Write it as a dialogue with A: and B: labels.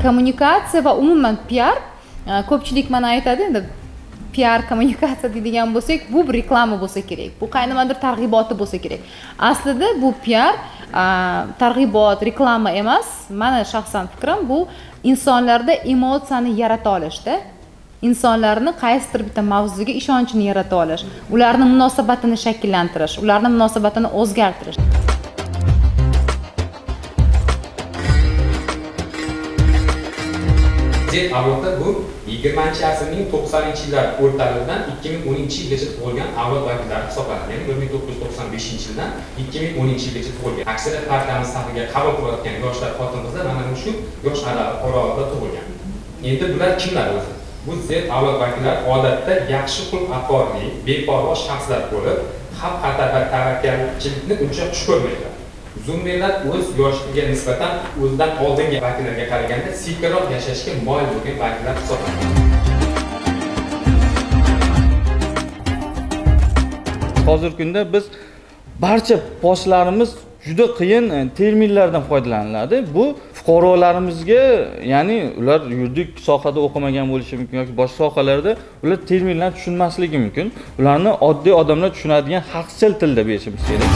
A: kommunikatsiya va umuman PR, ko'pchilik mana aytadi endi PR kommunikatsiya deydigan bo'lsak, bu bir reklama bo'lsa kerak. Bu qaynimadir targ'iboti bo'lsa kerak. Aslida bu PR targ'ibot, reklama emas. Meni shaxsan fikrim bu insonlarda emotsiyani yarata olishda. İnsanlarni qaysidir bitta mavzuga ishonchini yarata olish, ularning munosabatini shakllantirish, ularning munosabatini o'zgartirish.
B: Z avlodi bu 20-asrning 90-yillar o'rtalaridan 2010-yilgacha tug'ilgan avlod vakillari hisoblanadi. Ya'ni 1995-yildan 2010-yilgacha tug'ilgan. Aksariyat partiyamiz safiga qabul qilayotgan yoshlar, xotin-qizlar mana shu yosh aralig'ida tug'ilgan. Endi bular kimlar o'zi? Bu Z avlod vakillari odatda yaxshi xulq-atvorli, beparvo shaxslar bo'lib, xavf-xatar va tavakkalchilikni uncha xush ko'rmaydilar. Zoomerlar o'z yoshligiga nisbatan o'zidan oldingi vakillarga qaraganda sekinroq yashashga moyil bo'lgan vakillar hisoblanadi.
C: Hozirgi kunda biz barcha postlarimiz juda qiyin terminlardan foydalaniladi. Bu fuqarolarimizga, ya'ni ular yuridik sohada o'qimagan bo'lishi mumkin yoki boshqa sohalarda ular terminlarni tushunmasligi mumkin. Ularni oddiy odamlar tushunadigan haqchil tilda berishimiz kerak.